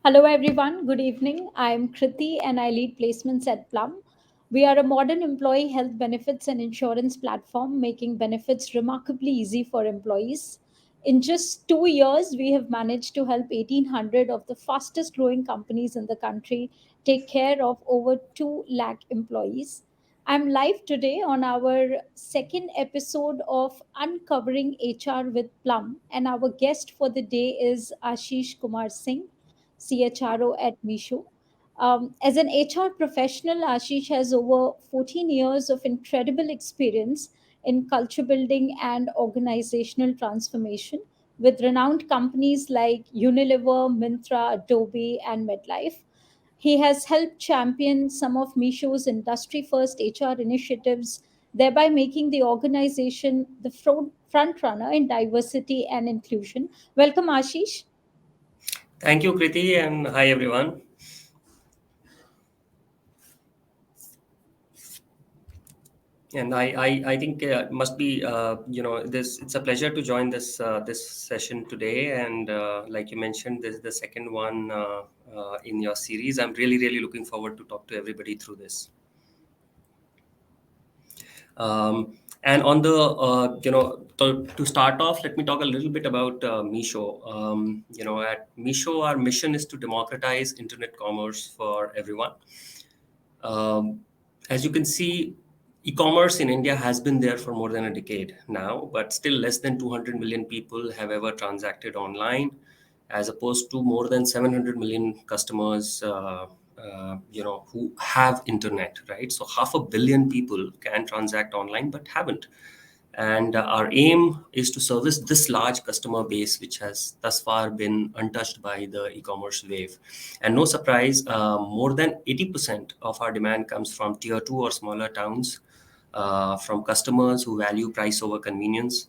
Hello, everyone. Good evening. I'm Kriti and I lead placements at Plum. We are a modern employee health benefits and insurance platform making benefits remarkably easy for employees. In just 2 years, we have managed to help 1,800 of the fastest growing companies in the country take care of over 2 lakh employees. I'm live today on our second episode of Uncovering HR with Plum, and our guest for the day is Ashish Kumar Singh, CHRO at Meesho. As an HR professional, Ashish has over 14 years of incredible experience in culture building and organizational transformation with renowned companies like Unilever, Myntra, Adobe, and MedLife. He has helped champion some of Meesho's industry first HR initiatives, thereby making the organization the front runner in diversity and inclusion. Welcome, Ashish. Thank you, Kriti, and hi everyone. And I think must be this. It's a pleasure to join this session today. And like you mentioned, this is the second one in your series. I'm really looking forward to talk to everybody through this. And on the to start off, let me talk a little bit about Meesho. At Meesho, our mission is to democratize internet commerce for everyone. As you can see, e-commerce in India has been there for more than a decade now, but still less than 200 million people have ever transacted online, as opposed to more than 700 million customers, who have internet, right? So half a billion people can transact online but haven't. And our aim is to service this large customer base, which has thus far been untouched by the e-commerce wave. And no surprise, more than 80% of our demand comes from tier two or smaller towns, from customers who value price over convenience.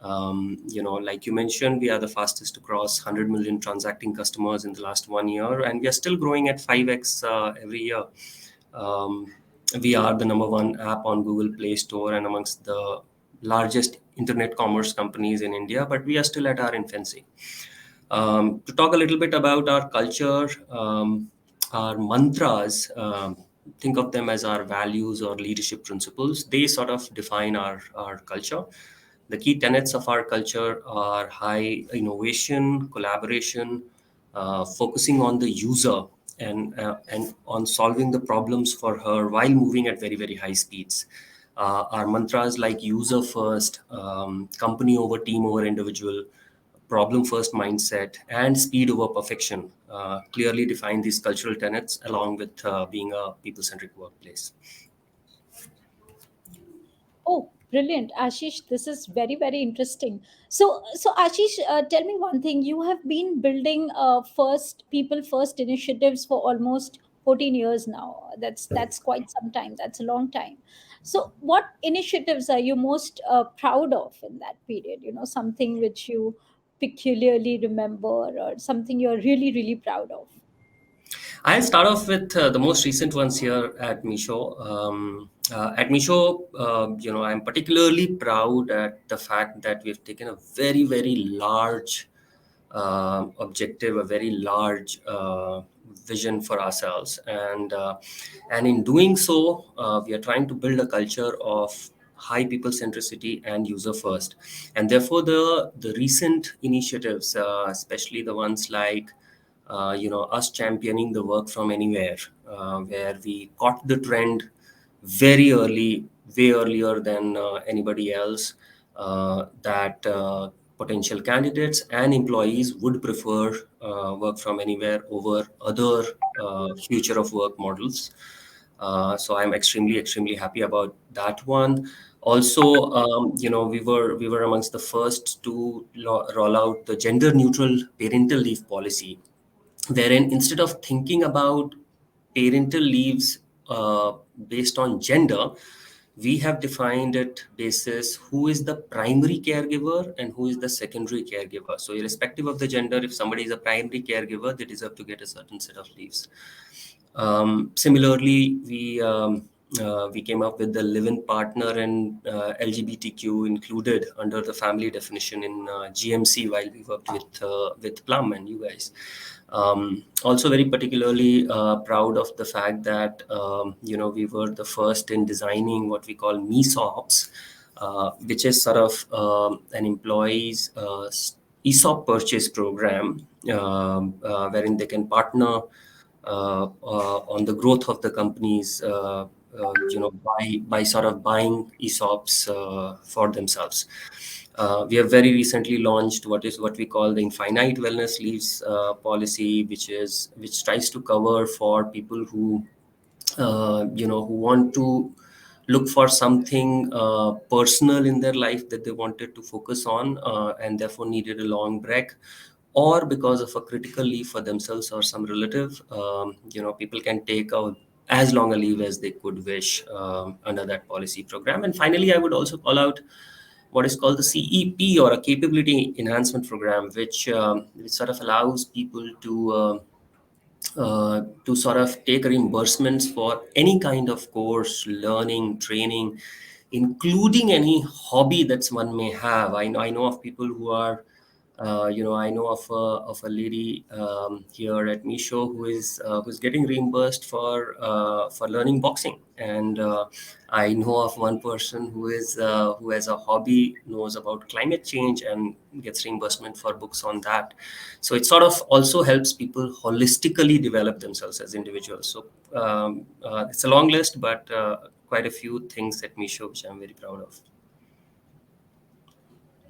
Like you mentioned, we are the fastest to cross 100 million transacting customers in the last 1 year, and we are still growing at 5x every year. Um, we are the number one app on Google Play Store and amongst the largest internet commerce companies in India, but we are still at our infancy. To talk a little bit about our culture, our mantras, think of them as our values or leadership principles. They sort of define our culture. The key tenets of our culture are high innovation, collaboration, focusing on the user and on solving the problems for her while moving at very high speeds. Our mantras like user first, company over team over individual, problem first mindset, and speed over perfection clearly define these cultural tenets along with being a people centric workplace. Oh, brilliant, Ashish. This is very interesting. So Ashish, tell me one thing. You have been building first initiatives for almost 14 years now. That's quite some time. That's a long time. So, what initiatives are you most proud of in that period? Something which you peculiarly remember, or something you're really proud of. I'll start off with the most recent ones here at Meesho. At Meesho, I'm particularly proud at the fact that we've taken a very large objective, a very large vision for ourselves, and in doing so, we are trying to build a culture of high people centricity and user first, and therefore the recent initiatives, especially the ones like us championing the work from anywhere, where we caught the trend very early, way earlier than anybody else, that potential candidates and employees would prefer work from anywhere over other future of work models. So I'm extremely happy about that one. Also, we were amongst the first to roll out the gender neutral parental leave policy, wherein instead of thinking about parental leaves based on gender, we have defined it basis who is the primary caregiver and who is the secondary caregiver. So irrespective of the gender, if somebody is a primary caregiver, they deserve to get a certain set of leaves. Similarly, we we came up with the live-in partner and LGBTQ included under the family definition in GMC while we worked with Plum and you guys. Also, very particularly proud of the fact that we were the first in designing what we call MESOPs, which is sort of an employee's ESOP purchase program, wherein they can partner on the growth of the companies, by sort of buying ESOPs for themselves. We have very recently launched what we call the infinite wellness leaves policy, which tries to cover for people who want to look for something personal in their life that they wanted to focus on, and therefore needed a long break, or because of a critical leave for themselves or some relative. People can take out as long a leave as they could wish under that policy program. And finally, I would also call out what is called the CEP, or a capability enhancement program, which sort of allows people to sort of take reimbursements for any kind of course, learning, training, including any hobby that one may have. I know of people who are, I know of a lady here at Meesho who's getting reimbursed for learning boxing, and I know of one person who has a hobby, knows about climate change, and gets reimbursement for books on that. So it sort of also helps people holistically develop themselves as individuals. So it's a long list, but quite a few things at Meesho which I'm very proud of.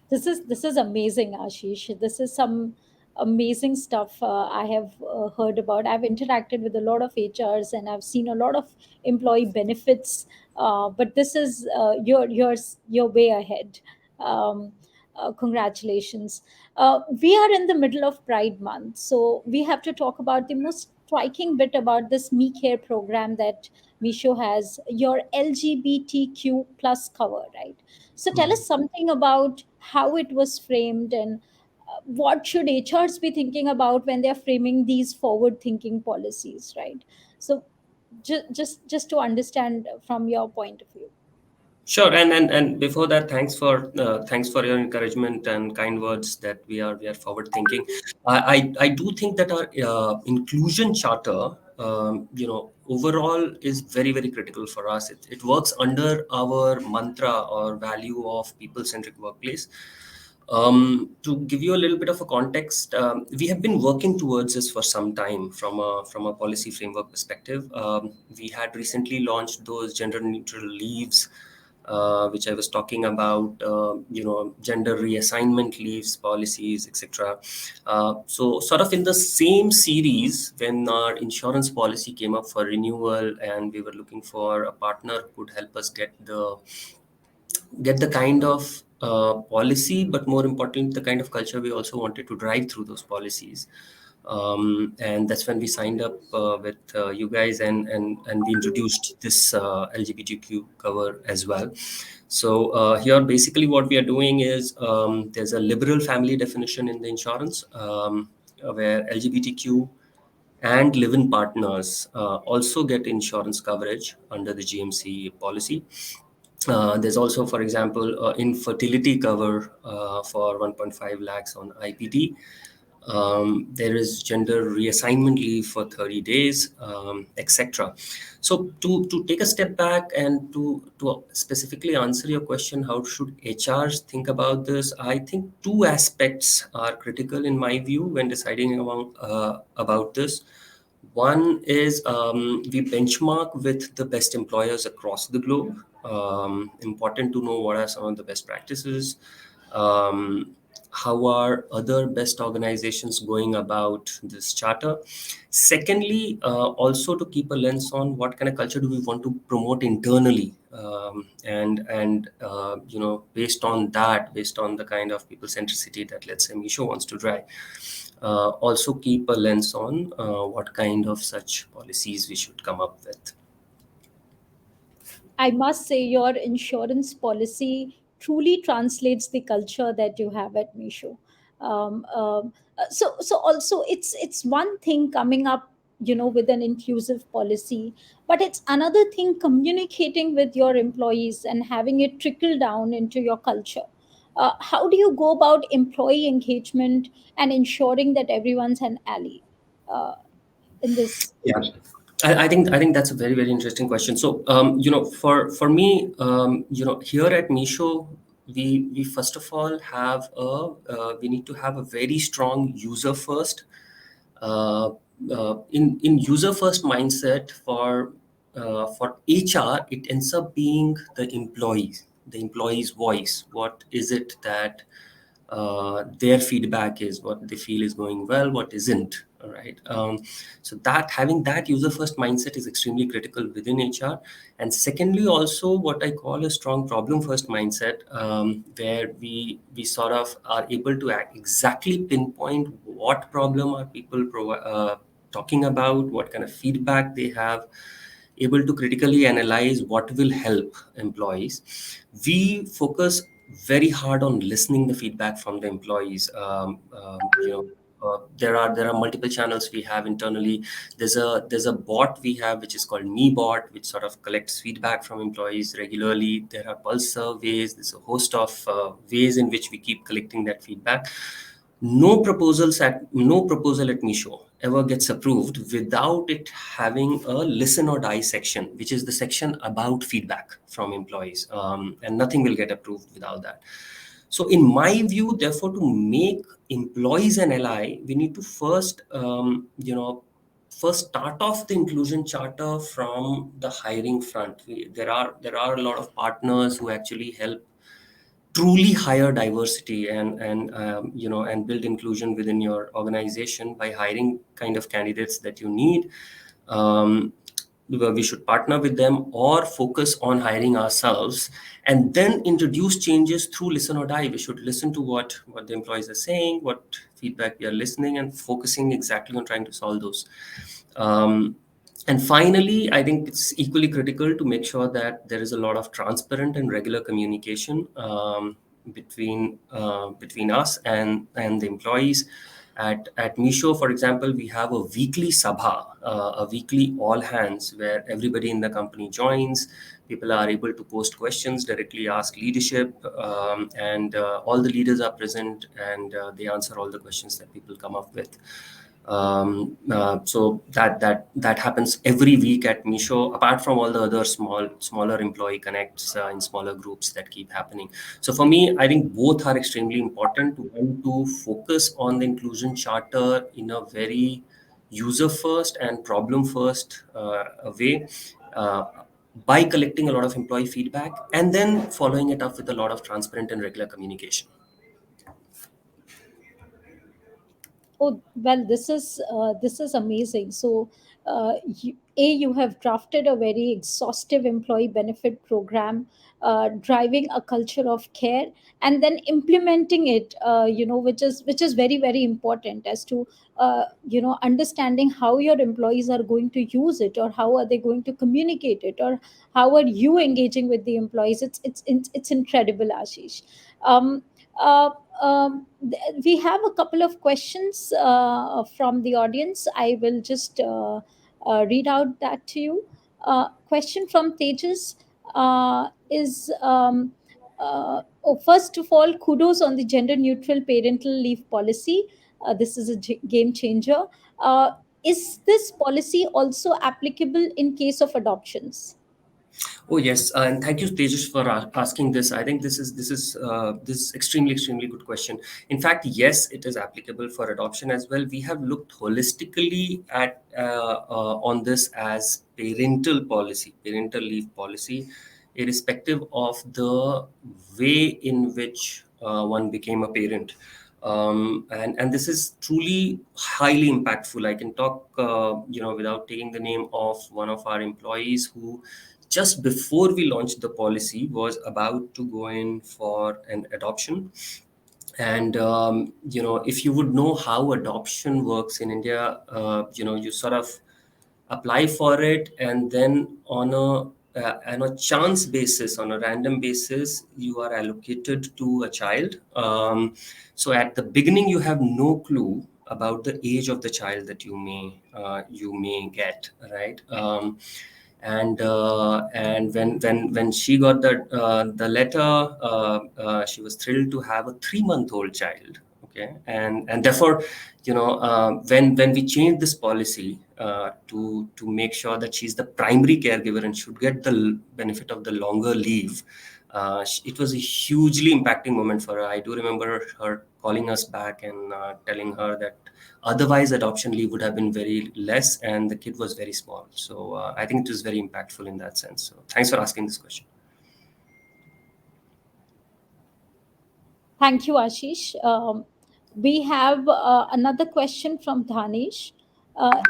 This is amazing, Ashish. This is some amazing stuff I have heard about. I've interacted with a lot of HRs and I've seen a lot of employee benefits, but this is your way ahead. um, Congratulations. We are in the middle of Pride Month, so we have to talk about the most striking bit about this MeeCARE program that Meesho has, your LGBTQ plus cover, right? So tell us something about how it was framed, and what should HRs be thinking about when they're framing these forward-thinking policies, right? So just to understand from your point of view. Sure, and before that, thanks for your encouragement and kind words that we are forward thinking. I do think that our inclusion charter, overall is very very critical for us. It works under our mantra or value of people centric workplace. To give you a little bit of a context, we have been working towards this for some time from a policy framework perspective. We had recently launched those gender neutral leaves, which I was talking about, gender reassignment leaves, policies, etc. So, sort of in the same series, when our insurance policy came up for renewal, and we were looking for a partner who could help us get the kind of policy, but more importantly, the kind of culture we also wanted to drive through those policies. And that's when we signed up with you guys, and we introduced this LGBTQ cover as well. So here, basically, what we are doing is, there's a liberal family definition in the insurance, where LGBTQ and live-in partners also get insurance coverage under the GMC policy. There's also, for example, infertility cover for 1.5 lakhs on IPT. There is gender reassignment leave for 30 days, etc. So to take a step back and to specifically answer your question, how should HRs think about this? I think two aspects are critical in my view when deciding about this. One is, we benchmark with the best employers across the globe. Important to know what are some of the best practices. How are other best organizations going about this charter? Secondly, also to keep a lens on what kind of culture do we want to promote internally, and based on that, based on the kind of people centricity that, let's say, Meesho wants to drive, also keep a lens on what kind of such policies we should come up with. I must say your insurance policy truly translates the culture that you have at Meesho. So also it's one thing coming up with an inclusive policy, but it's another thing communicating with your employees and having it trickle down into your culture. How do you go about employee engagement and ensuring that everyone's an ally uh, in this? Yeah, I think that's a very interesting question. So for me, here at Meesho, we first of all have a we need to have a very strong user first, uh, in user first mindset. For HR, it ends up being the employee's voice. What is it that their feedback is, what they feel is going well, what isn't. All right. So that having that user first mindset is extremely critical within HR. And secondly, also what I call a strong problem first mindset, where we sort of are able to exactly pinpoint what problem are people talking about, what kind of feedback they have, able to critically analyze what will help employees. We focus very hard on listening the feedback from the employees. There are multiple channels we have internally. There's a bot we have which is called MeeBot, which sort of collects feedback from employees regularly. There are pulse surveys. There's a host of ways in which we keep collecting that feedback. No proposal at Meesho ever gets approved without it having a listen or die section, which is the section about feedback from employees, and nothing will get approved without that. So, in my view, therefore, to make employees an ally, we need to first start off the inclusion charter from the hiring front. There are a lot of partners who actually help truly hire diversity and build inclusion within your organization by hiring kind of candidates that you need. um, we should partner with them or focus on hiring ourselves, and then introduce changes through listen or die. We should listen to what the employees are saying, what feedback we are listening, and focusing exactly on trying to solve those. um, and finally, I think it's equally critical to make sure that there is a lot of transparent and regular communication, between us and the employees. At Meesho, for example, we have a weekly sabha, a weekly all hands, where everybody in the company joins. People are able to post questions, directly ask leadership, and all the leaders are present, and they answer all the questions that people come up with. So that happens every week at Meesho, apart from all the other smaller employee connects in smaller groups that keep happening. So for me, I think both are extremely important. One, to focus on the inclusion charter in a very user first and problem first way, uh, by collecting a lot of employee feedback and then following it up with a lot of transparent and regular communication. Oh, well, this is amazing. So, you have drafted a very exhaustive employee benefit program, driving a culture of care, and then implementing it. Which is very important as to understanding how your employees are going to use it, or how are they going to communicate it, or how are you engaging with the employees. It's incredible, Ashish. Um, uh, we have a couple of questions from the audience. I will just read out that to you. Question from Tejas is first of all, kudos on the gender neutral parental leave policy. This is a game changer. Uh, is this policy also applicable in case of adoptions? Oh yes, and thank you, Tejas, for asking this. I think this is extremely good question. In fact, yes, it is applicable for adoption as well. We have looked holistically at on this as parental leave policy, irrespective of the way in which one became a parent. And this is truly highly impactful. I can talk, without taking the name of one of our employees who, just before we launched the policy, was about to go in for an adoption. And if you would know how adoption works in India, you sort of apply for it, and then on a chance basis, on a random basis, you are allocated to a child. So at the beginning, you have no clue about the age of the child that you may get, right? And when she got the letter, she was thrilled to have a 3-month-old child. Okay, and therefore, when we changed this policy to make sure that she's the primary caregiver and should get the benefit of the longer leave, it was a hugely impacting moment for her. I do remember her calling us back and telling her that otherwise adoption leave would have been very less, and the kid was very small. So I think it was very impactful in that sense. So thanks for asking this question. Thank you, Ashish. We have another question from Dhanish. Uh,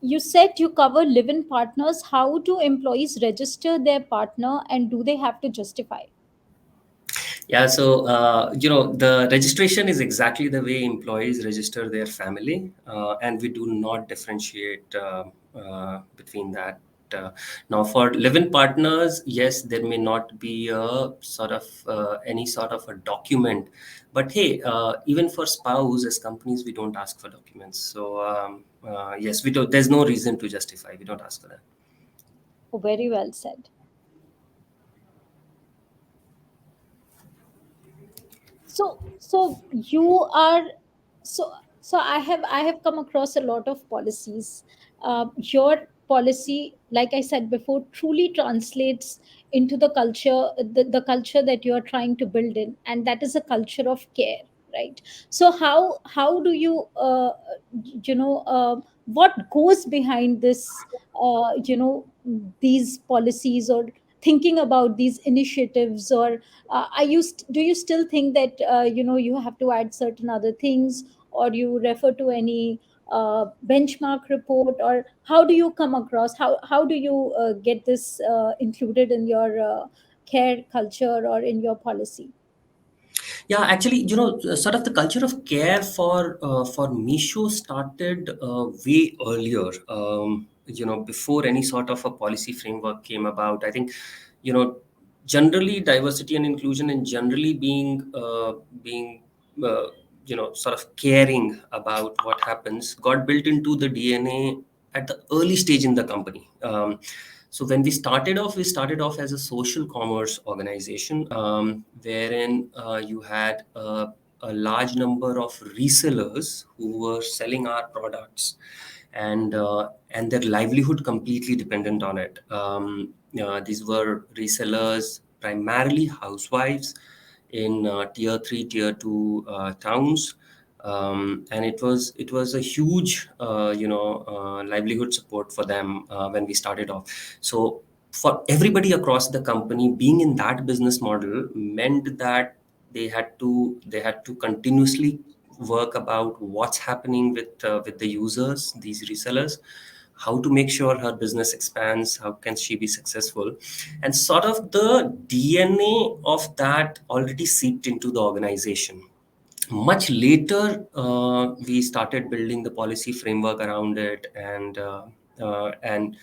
you said you cover live-in partners. How do employees register their partner, and do they have to justify? Yeah, so the registration is exactly the way employees register their family, and we do not differentiate between that. Now, for live-in partners, yes, there may not be a sort of any sort of a document, but hey, even for spouse, as companies, we don't ask for documents. So yes, we don't. There's no reason to justify. We don't ask for that. Oh, very well said. So you are so so I have come across a lot of policies. Your policy, like I said before, truly translates into the culture that you are trying to build in, and that is a culture of care, right? So how do you what goes behind this, these policies, or thinking about these initiatives, or do you still think that you have to add certain other things, or you refer to any benchmark report, or how do you come across, how do you get this included in your care culture or in your policy? Yeah, actually, sort of the culture of care for Meesho started way earlier. Before any sort of a policy framework came about. I think, you know, generally diversity and inclusion, and generally being uh, sort of caring about what happens, got built into the DNA at the early stage in the company. So when we started off as a social commerce organization, wherein you had a large number of resellers who were selling our products, and their livelihood completely dependent on it. These were resellers, primarily housewives in tier 3, tier 2 towns. And it was a huge livelihood support for them when we started off. So for everybody across the company, being in that business model meant that they had to continuously work about what's happening with the users, these resellers, how to make sure her business expands, how can she be successful, and sort of the DNA of that already seeped into the organization. Much later, we started building the policy framework around it, uh, and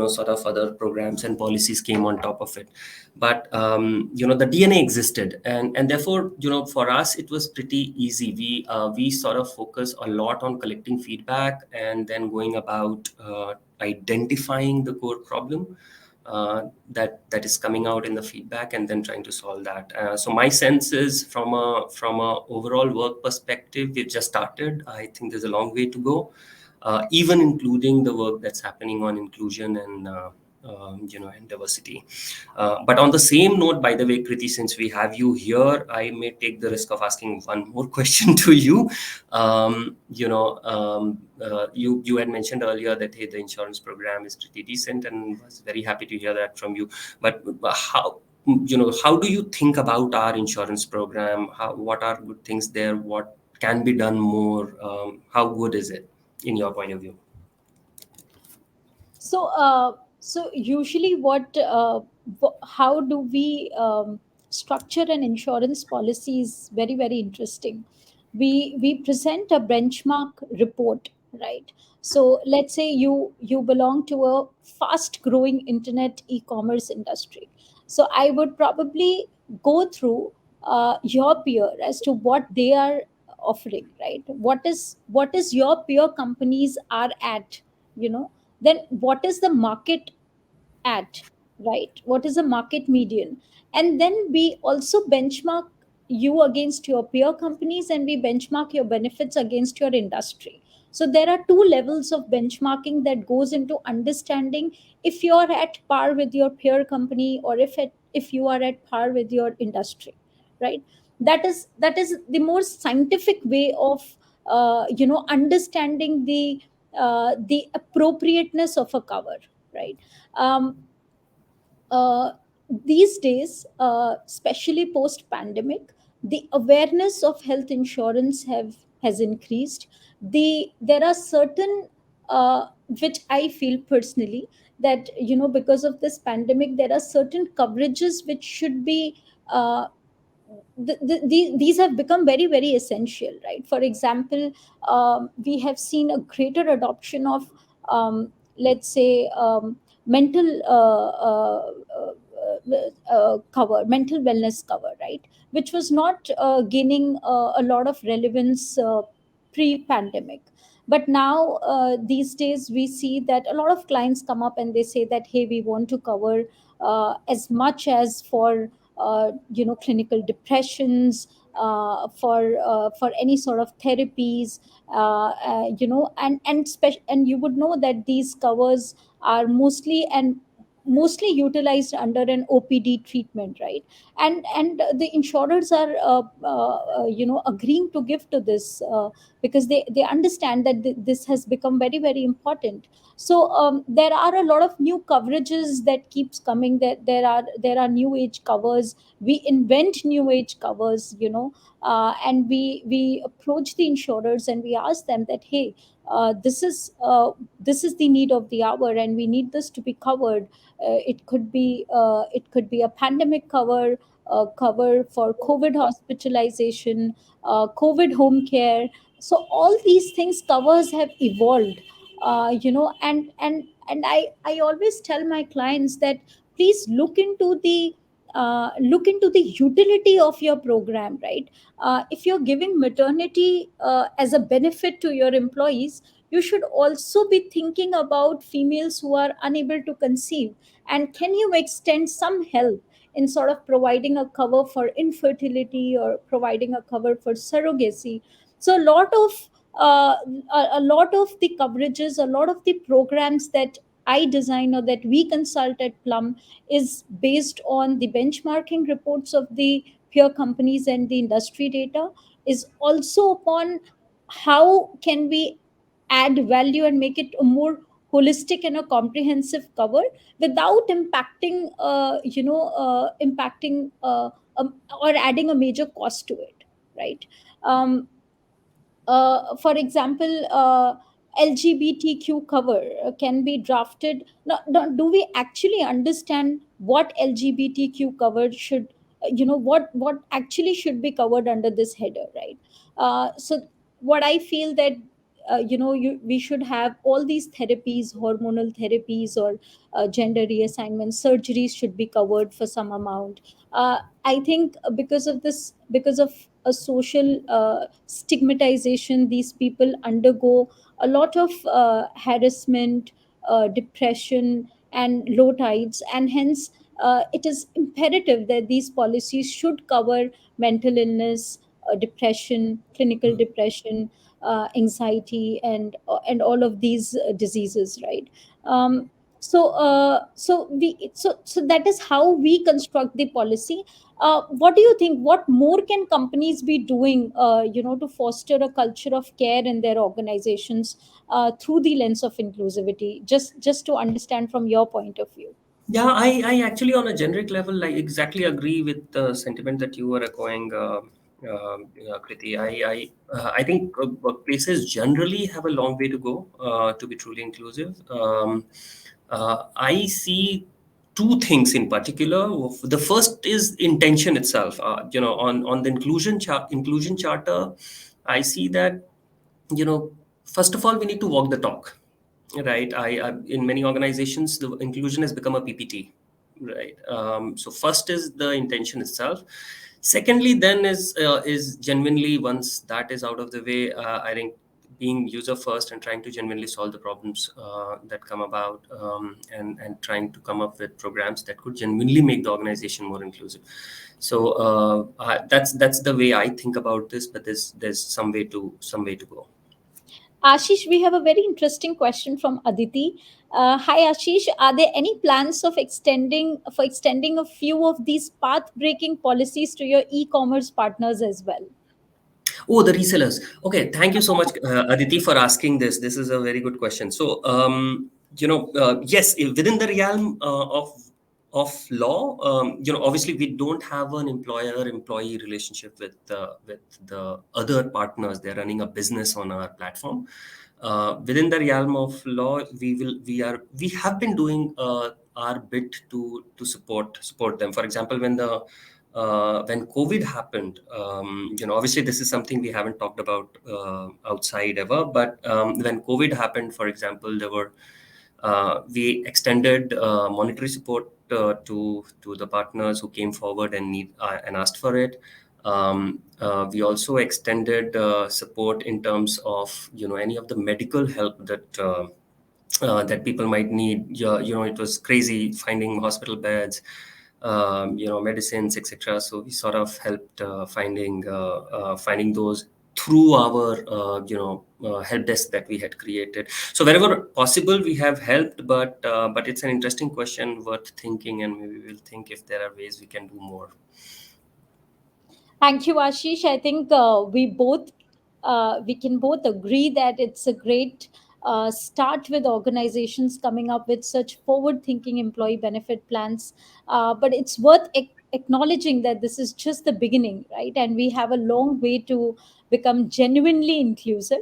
sort of other programs and policies came on top of it. But the DNA existed, and therefore, for us it was pretty easy. We sort of focus a lot on collecting feedback and then going about identifying the core problem that is coming out in the feedback, and then trying to solve that. So my sense is, from a overall work perspective, we've just started. I think there's a long way to go, even including the work that's happening on inclusion and diversity. But on the same note, by the way, Kriti, since we have you here, I may take the risk of asking one more question to you. You had mentioned earlier that, hey, the insurance program is pretty decent, and was very happy to hear that from you. But how do you think about our insurance program? What are good things there? What can be done more? How good is it in your point of view? So usually, how do we structure an insurance policy is very, very interesting. We present a benchmark report, right? So let's say you belong to a fast growing internet e-commerce industry. So I would probably go through your peer as to what they are offering, right? What is your peer companies are at, then what is the market at, right? What is the market median? And then we also benchmark you against your peer companies, and we benchmark your benefits against your industry. So there are two levels of benchmarking that goes into understanding if you're at par with your peer company, or if you are at par with your industry, right? That is the more scientific way of understanding the appropriateness of a cover, right? um, these days, especially post pandemic, the awareness of health insurance have has increased. There are certain, which I feel personally, that because of this pandemic, there are certain coverages which should be, these have become very very essential, right? For example, we have seen a greater adoption of, let's say, mental cover, mental wellness cover, right? Which was not gaining a lot of relevance pre pandemic. But now, these days, we see that a lot of clients come up and they say that, hey, we want to cover as much as for clinical depressions, for any sort of therapies, and you would know that these covers are mostly utilized under an OPD treatment, right? And the insurers are agreeing to give to this, because they understand that this has become very very important. So there are a lot of new coverages that keeps coming. There are new age covers. We invent new age covers, and we approach the insurers and we ask them that, hey, this is the need of the hour, and we need this to be covered. It could be a pandemic cover, cover for COVID hospitalization, COVID home care. So all these things, covers have evolved, and I always tell my clients that, please look into the utility of your program, right? If you're giving maternity as a benefit to your employees, you should also be thinking about females who are unable to conceive, and can you extend some help in sort of providing a cover for infertility, or providing a cover for surrogacy. So uh, a lot of the coverages, a lot of the programs that I design or that we consult at Plum is based on the benchmarking reports of the peer companies and the industry data, is also upon how can we add value and make it a more holistic and a comprehensive cover without impacting or adding a major cost to it, right? um, for example, LGBTQ cover can be drafted. Now, do we actually understand what LGBTQ cover should, what actually should be covered under this header, right? So, what I feel that, we should have all these therapies, hormonal therapies, or gender reassignment surgeries should be covered for some amount. I think because of a social stigmatization, these people undergo a lot of harassment, depression, and low tides, and hence it is imperative that these policies should cover mental illness, depression, clinical depression, anxiety, and all of these diseases, right? Um, so that is how we construct the policy. What do you think? What more can companies be doing, to foster a culture of care in their organizations through the lens of inclusivity? Just to understand from your point of view. Yeah, I actually, on a generic level, I exactly agree with the sentiment that you were echoing, Kriti. I think workplaces generally have a long way to go to be truly inclusive. I see two things in particular. The first is intention itself. On the inclusion charter, I see that, first of all, we need to walk the talk, right? I in many organizations, the inclusion has become a PPT, right? So first is the intention itself. Secondly, then is genuinely, once that is out of the way, I think being user first and trying to genuinely solve the problems that come about, and trying to come up with programs that could genuinely make the organization more inclusive. So that's the way I think about this. But there's some way to go. Ashish, we have a very interesting question from Aditi. Hi Ashish, are there any plans of extending a few of these path-breaking policies to your e-commerce partners as well? Oh, the resellers. Okay, thank you so much, Aditi, for asking this. This is a very good question. So, yes, within the realm of law, obviously we don't have an employer-employee relationship with the other partners. They're running a business on our platform. Within the realm of law, we have been doing our bit to support them. For example, when COVID happened, obviously this is something we haven't talked about outside ever. But when COVID happened, for example, we extended monetary support to the partners who came forward and asked for it. We also extended support in terms of any of the medical help that people might need. Yeah, it was crazy finding hospital beds, medicines, etc. So we sort of helped finding those through our help desk that we had created. So wherever possible, we have helped. But it's an interesting question worth thinking, and maybe we'll think if there are ways we can do more. Thank you, Ashish. I think we can both agree that it's a great start with organizations coming up with such forward-thinking employee benefit plans. But it's worth acknowledging that this is just the beginning, right? And we have a long way to become genuinely inclusive.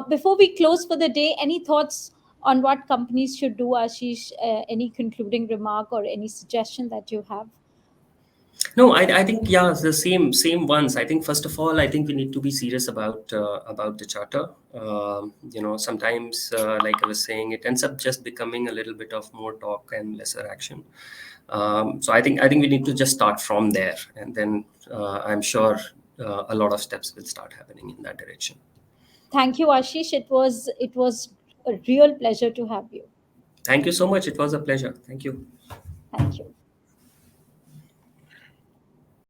Before we close for the day, any thoughts on what companies should do, Ashish? Any concluding remark or any suggestion that you have? No, I think, yeah, it's the same ones. I think first of all, I think we need to be serious about the charter. Sometimes, like I was saying, it ends up just becoming a little bit of more talk and lesser action. So I think we need to just start from there, and then I'm sure a lot of steps will start happening in that direction. Thank you, Ashish. It was a real pleasure to have you. Thank you so much. It was a pleasure. Thank you. Thank you.